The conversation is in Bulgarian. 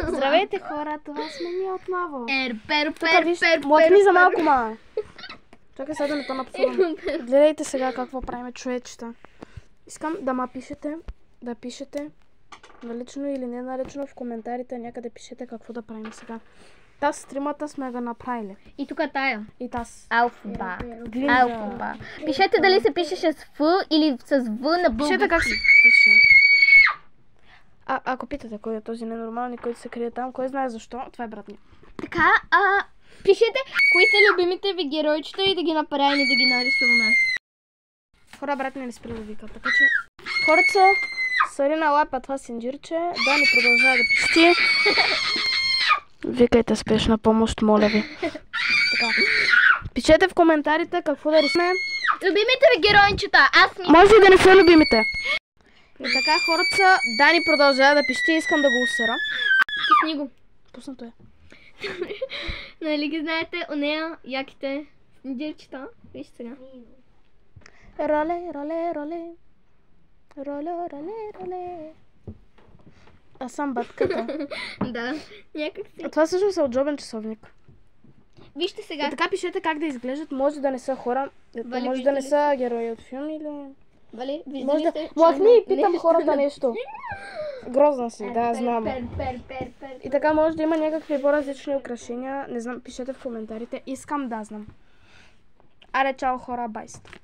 Здравейте хора, това сме ние отново. Пер. Млъкни за малко, ма. Чакай сега да не то напсувам. Гледайте сега какво правим, човечета. Искам да пишете налично или не налично в коментарите, някъде пишете какво да правим сега. Таз стримата сме го направили. И тук тая. И таз. Алфба. Пишете дали се пишеше с Ф или с В на български. Пишете как се пише. Ако питате кой е този ненормалник, който се крие там, кой знае защо, това е брат ми. Така, пишете кои са любимите ви геройчета и да ги направим и да ги нарисуваме. Хора, брат ми не спира да вика, така че... Хореца, съри на лапа това синджирче, да ни продължава да пищи. Викайте спешна помощ, моля ви. Така. Пишете в коментарите какво да рисуваме. Любимите ви геройчета, може и да не са любимите. И така, хореца, Дани продължава да пищи, искам да го усера. Пусни го. Пуснато е. Нали ги знаете, нея яките синджирчета. Вижте сега. Роле. Аз съм батката. Да, някак си. А това всъщност е удобен часовник. Вижте сега. И така пишете как да изглеждат. Може да не са хора, може да не са герои от филм или... Вали, виждали сте? Млъкни и питам хората нещо. Грозна си, да, знам. И така може да има някакви по-различни украшения. Не знам, пишете в коментарите. Искам да знам. Аре, чао хора, байст.